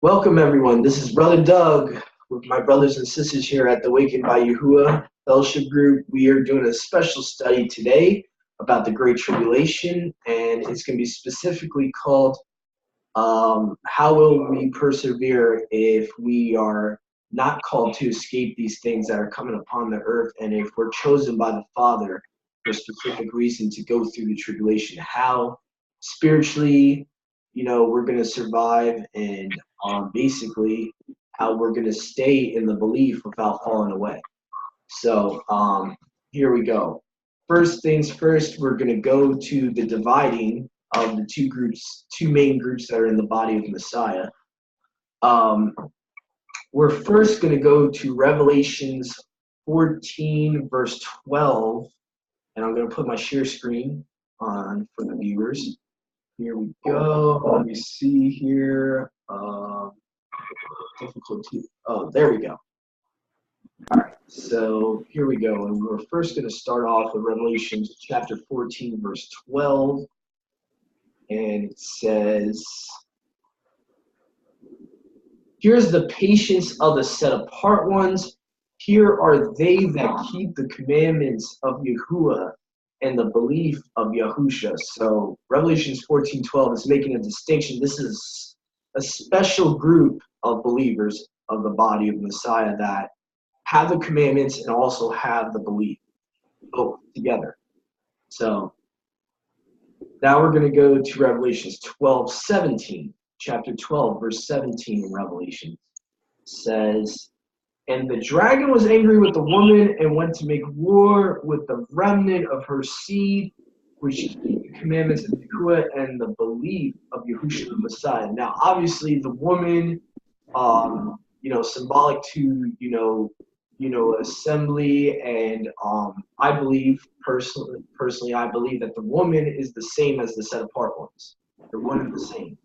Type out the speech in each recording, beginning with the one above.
Welcome, everyone. This is Brother Doug with my brothers and sisters here at the Awakened by Yahuwah Fellowship Group. We are doing a special study today about the Great Tribulation, and it's going to be specifically called How Will We Persevere If We Are Not Called to Escape These Things that are coming upon the earth, and if we're chosen by the Father for a specific reason to go through the tribulation? How spiritually, we're going to survive, and basically how we're going to stay in the belief without falling away. So here we go. First things first, we're going to go to the dividing of the two main groups that are in the body of Messiah. We're first going to go to Revelations 14, verse 12, and I'm going to put my share screen on for the viewers. Here we go. Let me see here. Difficulty. Oh, there we go. All right. So here we go. And we're first going to start off with Revelation chapter 14, verse 12. And it says, "Here's the patience of the set apart ones. Here are they that keep the commandments of Yahuwah and the belief of Yahusha." So Revelations 14:12 is making a distinction. This is a special group of believers of the body of Messiah that have the commandments and also have the belief, both together. So now we're going to go to Revelations 12:17. Chapter 12, verse 17 in Revelation says, "And the dragon was angry with the woman and went to make war with the remnant of her seed, which keep the commandments of Yahuwah and the belief of Yahusha the Messiah." Now, obviously, the woman, symbolic to assembly, and I believe personally, I believe that the woman is the same as the set apart ones. They're one and the same.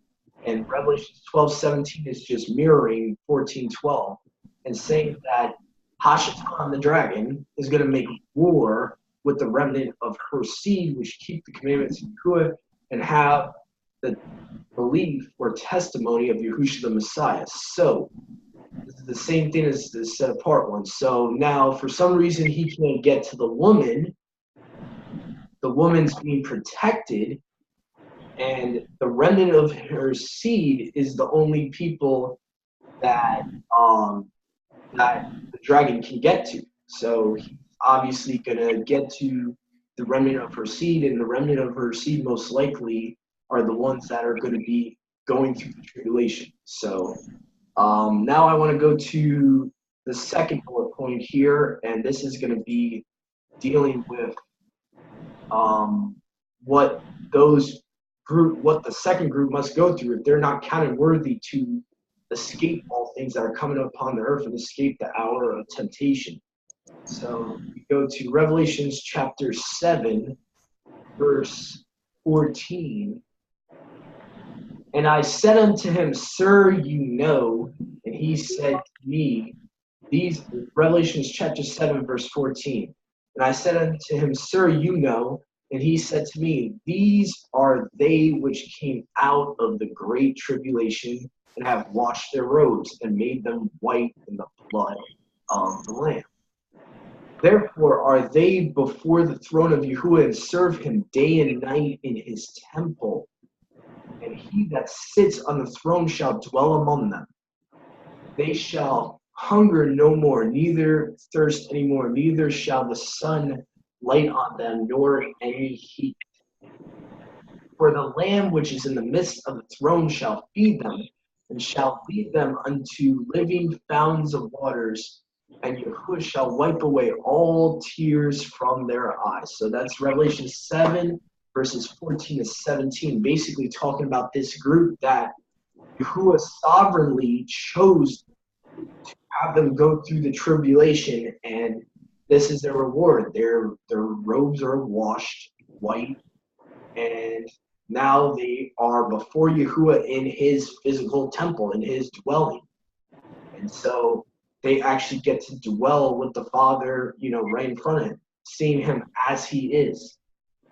And Revelation 12:17 is just mirroring 14:12. And saying that Hashatan, the dragon, is going to make war with the remnant of her seed, which keep the commandments of Yahuwah and have the belief or testimony of Yahusha the Messiah. So this is the same thing as the set apart one. So now, for some reason, he can't get to the woman. The woman's being protected, and the remnant of her seed is the only people that the dragon can get to. So he's obviously going to get to the remnant of her seed, and the remnant of her seed most likely are the ones that are going to be going through the tribulation. So now I want to go to the second bullet point here, and this is going to be dealing with what the second group must go through if they're not counted worthy to escape all things that are coming upon the earth and escape the hour of temptation. So we go to Revelations chapter 7, verse 14. "And I said unto him, Sir, you know. And he said to me," Revelations chapter 7, verse 14. "And I said unto him, Sir, you know. And he said to me, These are they which came out of the great tribulation, and have washed their robes, and made them white in the blood of the Lamb. Therefore are they before the throne of Yahuwah, and serve him day and night in his temple. And he that sits on the throne shall dwell among them. They shall hunger no more, neither thirst any more, neither shall the sun light on them, nor any heat. For the Lamb which is in the midst of the throne shall feed them, and shall lead them unto living fountains of waters, and Yahuwah shall wipe away all tears from their eyes." So that's Revelation 7, verses 14 to 17, basically talking about this group that Yahuwah sovereignly chose to have them go through the tribulation, and this is their reward. Their robes are washed white, and now they are before Yahuwah in his physical temple, in his dwelling. And so they actually get to dwell with the Father, right in front of him, seeing him as he is.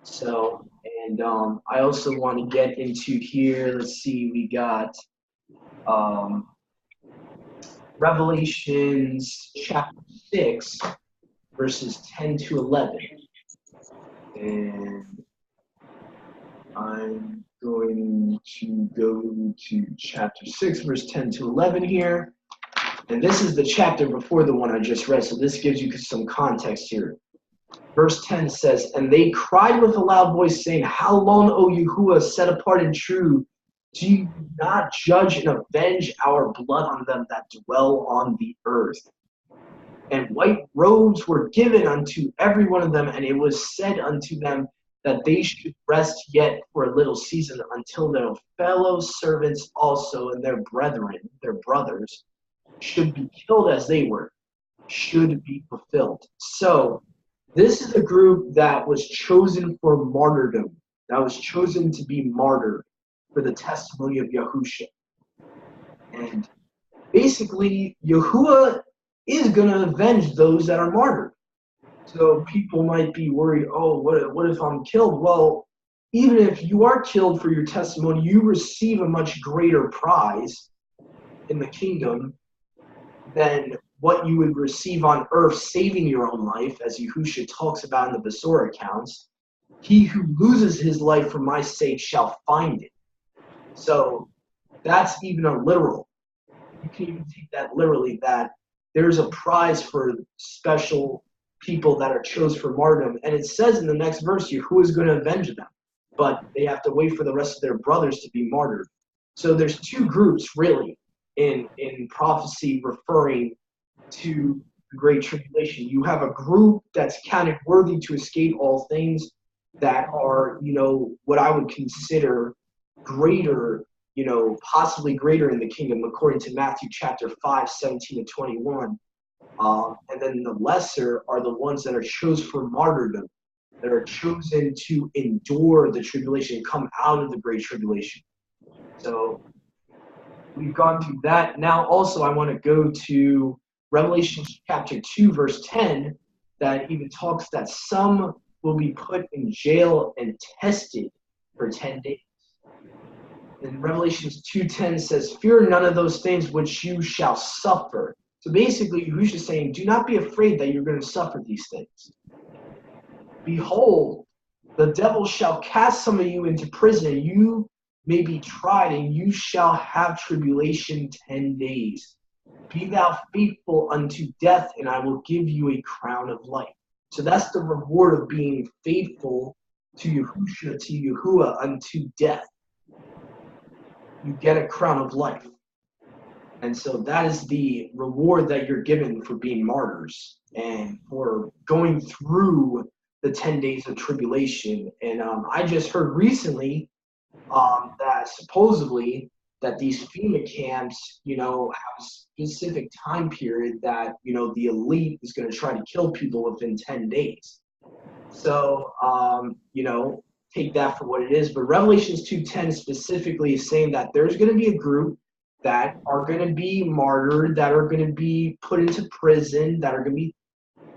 So, and I also want to get into here, let's see, we got Revelations chapter 6, verses 10 to 11. And I'm going to go to chapter 6, verse 10 to 11 here. And this is the chapter before the one I just read, so this gives you some context here. Verse 10 says, "And they cried with a loud voice, saying, How long, O Yahuwah, set apart and true, do you not judge and avenge our blood on them that dwell on the earth? And white robes were given unto every one of them, and it was said unto them that they should rest yet for a little season until their fellow servants also and their brethren, their brothers, should be killed as they were, should be fulfilled." So this is a group that was chosen for martyrdom, that was chosen to be martyred for the testimony of Yahusha. And basically, Yahuwah is going to avenge those that are martyred. So people might be worried, oh, what if I'm killed? Well, even if you are killed for your testimony, you receive a much greater prize in the kingdom than what you would receive on earth saving your own life, as Yahusha talks about in the Besorah accounts. He who loses his life for my sake shall find it. So that's even a literal. You can even take that literally, that there's a prize for special people that are chosen for martyrdom. And it says in the next verse here, who is going to avenge them? But they have to wait for the rest of their brothers to be martyred. So there's two groups really in prophecy referring to the Great Tribulation. You have a group that's counted worthy to escape all things that are, what I would consider greater, possibly greater in the kingdom, according to Matthew chapter 5, 17 to 21. And then the lesser are the ones that are chosen for martyrdom, that are chosen to endure the tribulation, come out of the Great Tribulation. So we've gone through that. Now also I want to go to Revelation chapter 2, verse 10, that even talks that some will be put in jail and tested for 10 days. And Revelations 2:10 says, "Fear none of those things which you shall suffer." So basically, Yahusha is saying, do not be afraid that you're going to suffer these things. "Behold, the devil shall cast some of you into prison, and you may be tried, and you shall have tribulation 10 days. Be thou faithful unto death, and I will give you a crown of life." So that's the reward of being faithful to Yahusha, to Yahuwah, unto death. You get a crown of life. And so that is the reward that you're given for being martyrs and for going through the 10 days of tribulation. And I just heard recently that supposedly that these FEMA camps, have a specific time period that, the elite is going to try to kill people within 10 days. So, take that for what it is. But Revelations 2:10 specifically is saying that there's going to be a group that are going to be martyred, that are going to be put into prison, that are going to be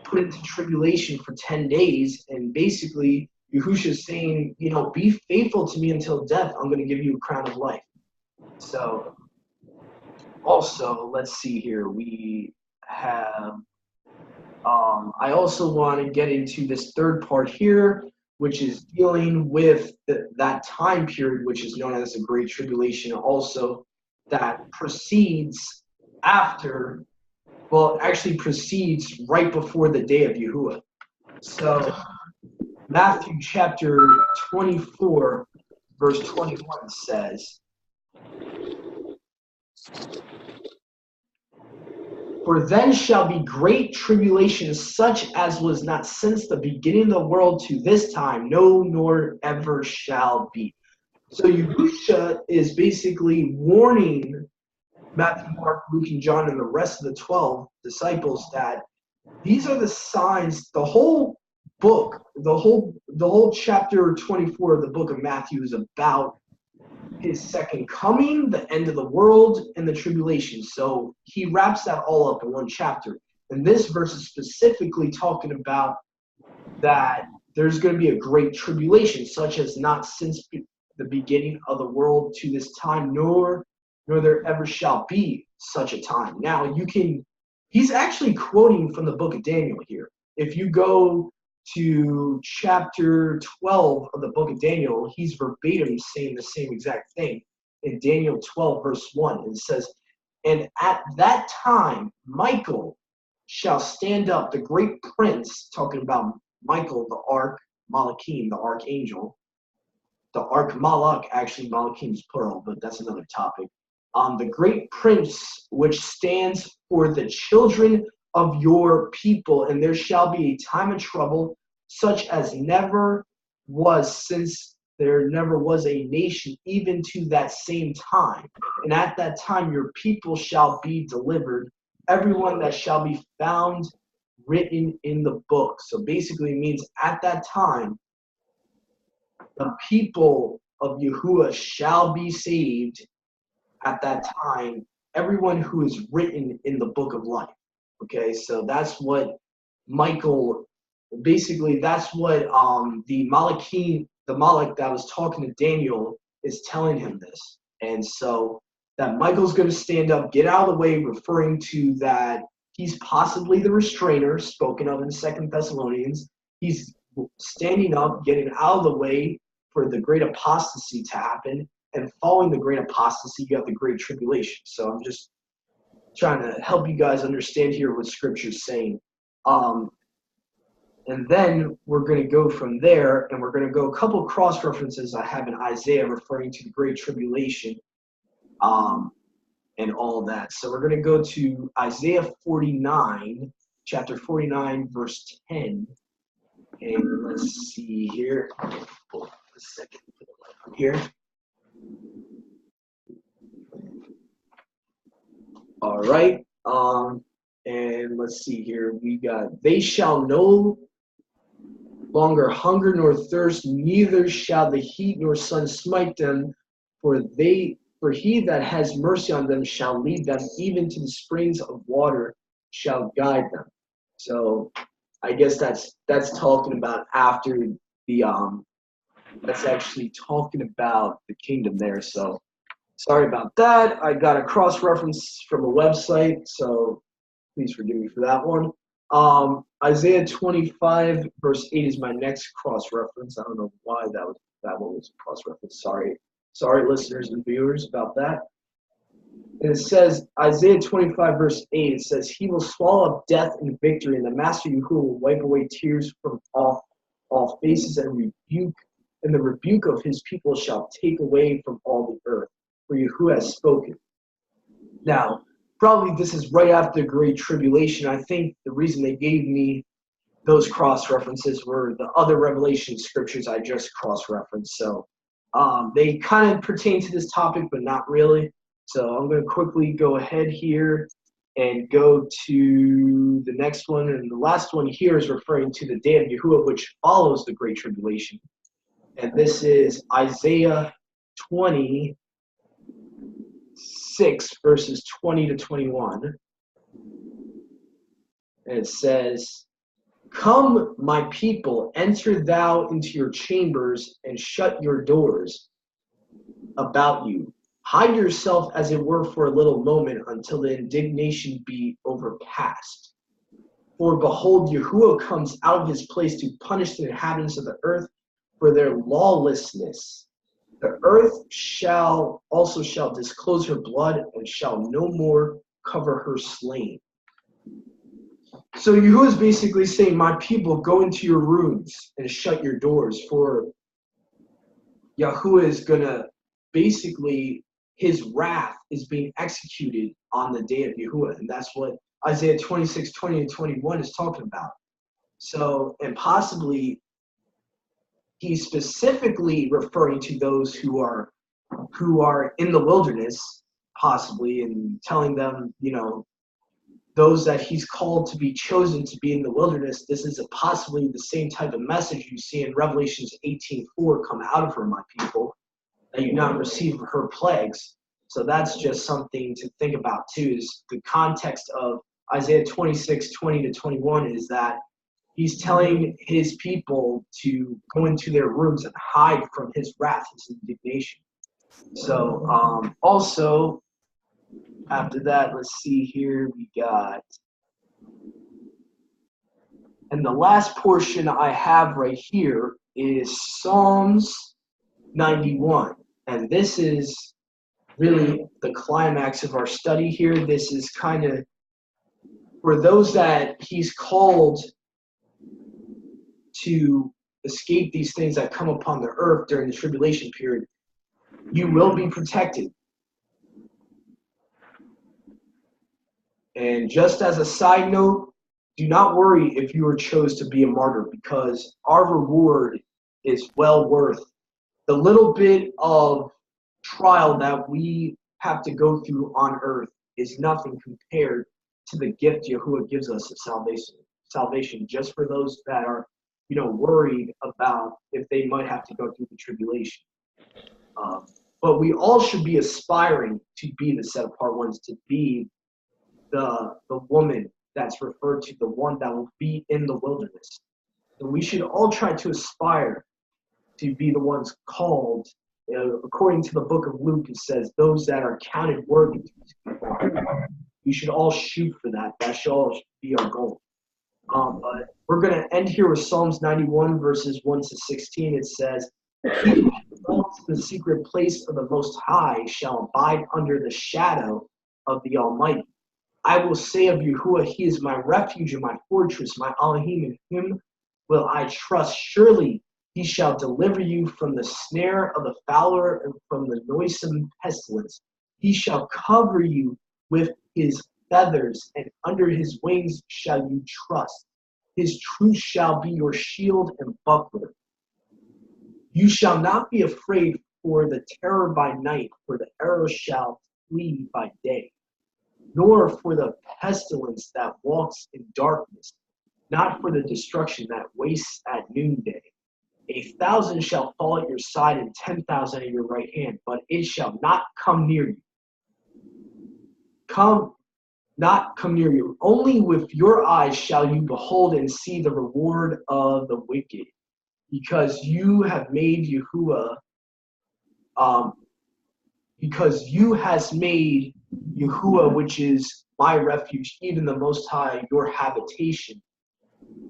put into tribulation for 10 days. And basically, Yahusha is saying, be faithful to me until death. I'm going to give you a crown of life. So, also, let's see here. We have, I also want to get into this third part here, which is dealing with that time period, which is known as the Great Tribulation, also that proceeds after, well, actually proceeds right before the day of Yahuwah. So Matthew chapter 24, verse 21 says, "For then shall be great tribulation, such as was not since the beginning of the world to this time, no, nor ever shall be." So Yahusha is basically warning Matthew, Mark, Luke, and John, and the rest of the 12 disciples that these are the signs. The whole book, the whole chapter 24 of the book of Matthew is about his second coming, the end of the world, and the tribulation. So he wraps that all up in one chapter. And this verse is specifically talking about that there's going to be a great tribulation, such as not since the beginning of the world to this time, nor there ever shall be. such a time. Now he's actually quoting from the book of Daniel here. If you go to chapter 12 of the book of Daniel, he's verbatim saying the same exact thing in Daniel 12 verse 1. It says, and at that time Michael shall stand up, the great prince, talking about Michael, the Malachim, the archangel, the Malach, actually Malachim is plural, but that's another topic. The great prince which stands for the children of your people, and there shall be a time of trouble such as never was since there never was a nation even to that same time. And at that time your people shall be delivered, everyone that shall be found written in the book. So basically it means at that time the people of Yahuwah shall be saved. At that time, everyone who is written in the book of life. Okay, so that's what Michael, basically that's what the Malach that was talking to Daniel is telling him this. And so that Michael's going to stand up, get out of the way, referring to that he's possibly the restrainer spoken of in 2 Thessalonians. He's standing up, getting out of the way for the great apostasy to happen. And following the great apostasy, you have the great tribulation. So I'm just trying to help you guys understand here what Scripture's saying. And then we're going to go from there, and we're going to go a couple of cross-references I have in Isaiah referring to the great tribulation and all of that. So we're going to go to Isaiah 49, chapter 49, verse 10. And let's see here. Hold on a second. Here. All right. And let's see here. We got, they shall no longer hunger nor thirst, neither shall the heat nor sun smite them, for he that has mercy on them shall lead them, even to the springs of water shall guide them. So I guess that's talking about after the that's actually talking about the kingdom there. So sorry about that. I got a cross-reference from a website, so please forgive me for that one. Isaiah 25, verse 8 is my next cross-reference. I don't know why that one was a cross-reference. Sorry, listeners and viewers, about that. And it says, Isaiah 25, verse 8, it says, he will swallow up death in victory, and the Master Yahuwah will wipe away tears from all faces, and the rebuke of his people shall take away from all the earth. For Yahuwah has spoken. Now, probably this is right after the Great Tribulation. I think the reason they gave me those cross-references were the other Revelation scriptures I just cross-referenced. So they kind of pertain to this topic, but not really. So I'm going to quickly go ahead here and go to the next one. And the last one here is referring to the day of Yahuwah, which follows the Great Tribulation. And this is Isaiah 26, verses 20 to 21. And it says, come, my people, enter thou into your chambers, and shut your doors about you. Hide yourself as it were for a little moment, until the indignation be overpast. For behold, Yahuwah comes out of his place to punish the inhabitants of the earth for their lawlessness. The earth shall disclose her blood, and shall no more cover her slain. So Yahuwah is basically saying, my people, go into your rooms and shut your doors, for Yahuwah is going to basically, his wrath is being executed on the day of Yahuwah. And that's what Isaiah 26, 20 and 21 is talking about. So, and possibly he's specifically referring to those who are in the wilderness, possibly, and telling them, those that he's called to be chosen to be in the wilderness. This is possibly the same type of message you see in Revelations 18:4, come out of her, my people, that you not receive her plagues. So that's just something to think about too, is the context of Isaiah 26, 20 to 21 is that he's telling his people to go into their rooms and hide from his wrath, his indignation. So also, After that, let's see here, we got, and the last portion I have right here is Psalms 91. And this is really the climax of our study here. This is kind of for those that he's called to escape these things that come upon the earth during the tribulation period. You will be protected. And just as a side note, do not worry if you are chose to be a martyr, because our reward is well worth the little bit of trial that we have to go through on earth is nothing compared to the gift Yahuwah gives us of salvation just for those that are, worried about if they might have to go through the tribulation. But we all should be aspiring to be the set apart ones, to be the woman that's referred to, the one that will be in the wilderness. And we should all try to aspire to be the ones called. According to the book of Luke, it says those that are counted worthy. We should all shoot for that. That should all be our goal. But we're going to end here with Psalms 91, verses 1 to 16. It says, "He who dwells in the secret place of the Most High shall abide under the shadow of the Almighty. I will say of Yahuwah, he is my refuge and my fortress, my Elohim, in him will I trust. Surely he shall deliver you from the snare of the fowler and from the noisome pestilence. He shall cover you with his feathers, and under his wings shall you trust. His truth shall be your shield and buckler. You shall not be afraid for the terror by night, for the arrow shall flee by day, nor for the pestilence that walks in darkness, not for the destruction that wastes at noonday. 1,000 shall fall at your side and 10,000 at your right hand, but it shall not come near you. Come near you. Only with your eyes shall you behold and see the reward of the wicked, because you have made Yahuwah, because you has made Yahuwah, which is my refuge, even the Most High, your habitation.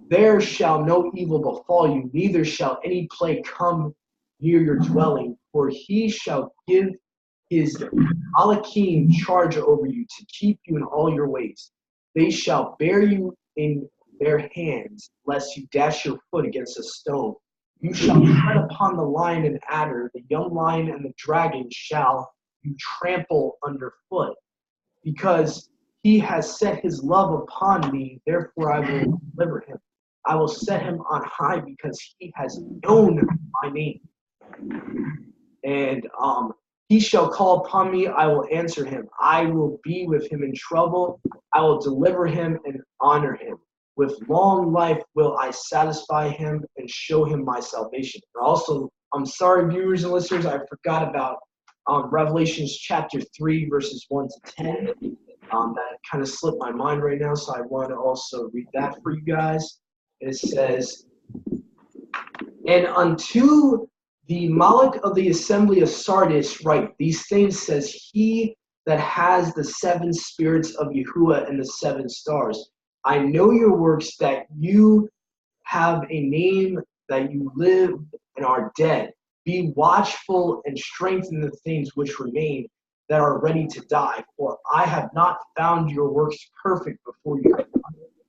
There shall no evil befall you, neither shall any plague come near your dwelling, for he shall give his Malakim charge over you to keep you in all your ways. They shall bear you in their hands, lest you dash your foot against a stone. You shall tread upon the lion and adder, the young lion and the dragon shall you trample underfoot. Because he has set his love upon me, therefore I will deliver him. I will set him on high because he has known my name. And he shall call upon me, I will answer him. I will be with him in trouble. I will deliver him and honor him. With long life will I satisfy him and show him my salvation. Also, I'm sorry, viewers and listeners, I forgot about Revelations chapter 3, verses 1 to 10. That kind of slipped my mind right now, so I want to also read that for you guys. It says, "And unto the Malik of the assembly of Sardis write, these things says he that has the 7 spirits of Yahuwah and the 7 stars. I know your works, that you have a name, that you live and are dead. Be watchful and strengthen the things which remain, that are ready to die, for I have not found your works perfect before you.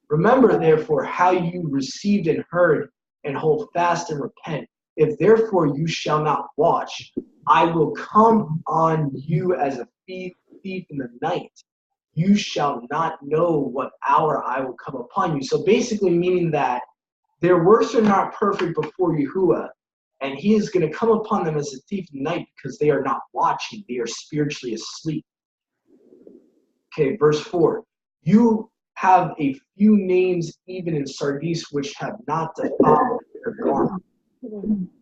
Remember, therefore, how you received and heard, and hold fast and repent. If therefore you shall not watch, I will come on you as a thief in the night. You shall not know what hour I will come upon you." So basically meaning that their works are not perfect before Yahuwah, and he is going to come upon them as a thief in the night because they are not watching. They are spiritually asleep. Okay, verse 4. "You have a few names even in Sardis which have not defiled their garment,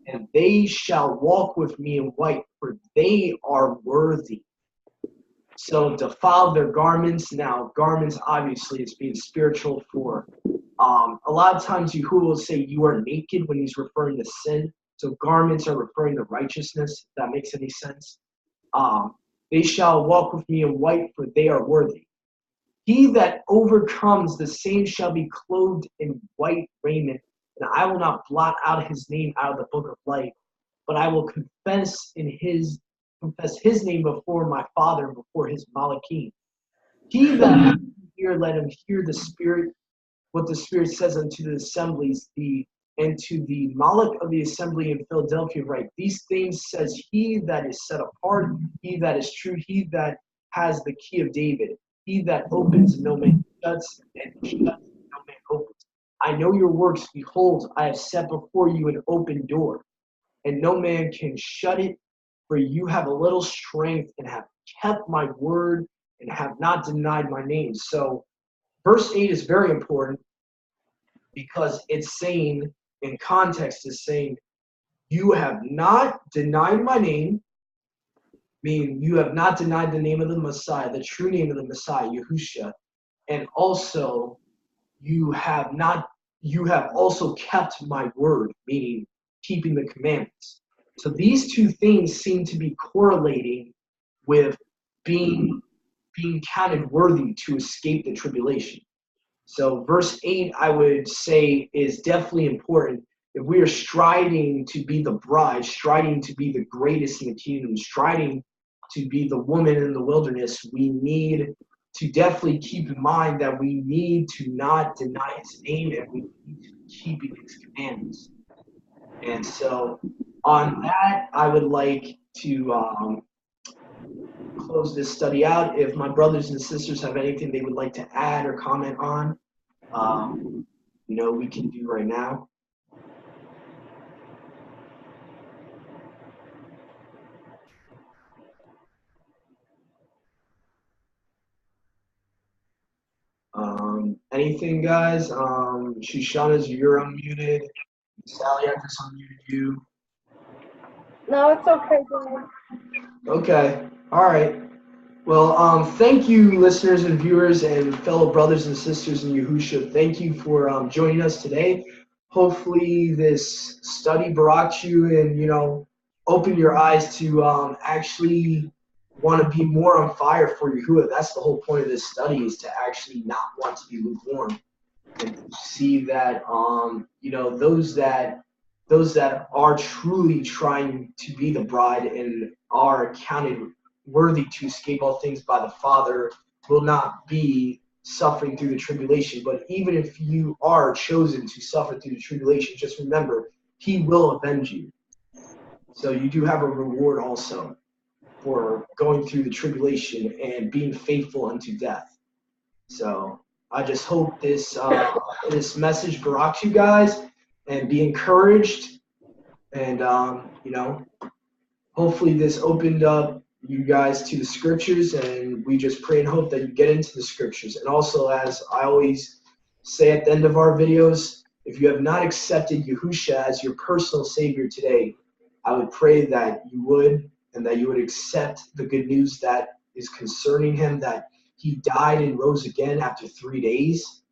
and they shall walk with me in white, for they are worthy." So defile their garments. Now, garments obviously is being spiritual for a lot of times Yahuwah will say you are naked when he's referring to sin. So garments are referring to righteousness, if that makes any sense. They shall walk with me in white, for they are worthy. He that overcomes, the same shall be clothed in white raiment, and I will not blot out his name out of the book of life, but I will confess his name before my Father and before his Malachim. He that hath an ear, let him hear the Spirit, what the Spirit says unto the assemblies, and to the Malach of the assembly in Philadelphia write, these things says he that is set apart, he that is true, he that has the key of David, he that opens and no man shuts, and shuts and no man opens. I know your works, behold, I have set before you an open door, and no man can shut it, for you have a little strength, and have kept my word, and have not denied my name. So verse 8 is very important, because it's saying, in context, is saying, you have not denied my name, meaning you have not denied the name of the Messiah, the true name of the Messiah, Yahusha, and also you have also kept my word, meaning keeping the commandments. So these two things seem to be correlating with being counted worthy to escape the tribulation. So verse 8, I would say, is definitely important. If we are striding to be the bride, striding to be the greatest in the kingdom, striding to be the woman in the wilderness, we need to definitely keep in mind that we need to not deny his name, and we need to keep his commandments. And so on that, I would like to close this study out. If my brothers and sisters have anything they would like to add or comment on, we can do right now. Anything, guys? Shoshana's, you're unmuted. Sally, I just unmuted you. No, it's okay, Dad. Okay. All right. Well, thank you, listeners and viewers and fellow brothers and sisters in Yahusha. Thank you for joining us today. Hopefully this study brought you and, opened your eyes to actually want to be more on fire for Yahuwah. That's the whole point of this study, is to actually not want to be lukewarm, and see that, those that are truly trying to be the bride and are counted worthy to escape all things by the Father will not be suffering through the tribulation. But even if you are chosen to suffer through the tribulation, just remember, he will avenge you. So you do have a reward also for going through the tribulation and being faithful unto death. So I just hope this message brought you guys, and be encouraged, and hopefully this opened up you guys to the scriptures, and we just pray and hope that you get into the scriptures. And also, as I always say at the end of our videos, if you have not accepted Yahusha as your personal savior today, I would pray that you would, and that you would accept the good news that is concerning him, that he died and rose again after 3 days,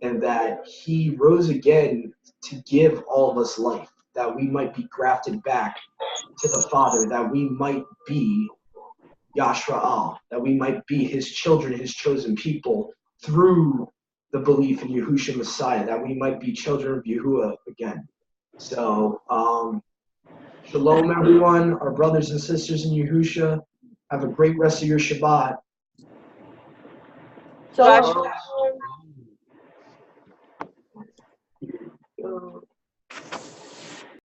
and that he rose again to give all of us life, that we might be grafted back to the Father, that we might be Yashra'al, that we might be his children, his chosen people, through the belief in Yahusha Messiah, that we might be children of Yahuwah again. So, shalom, everyone, our brothers and sisters in Yahusha. Have a great rest of your Shabbat. Shalom. So,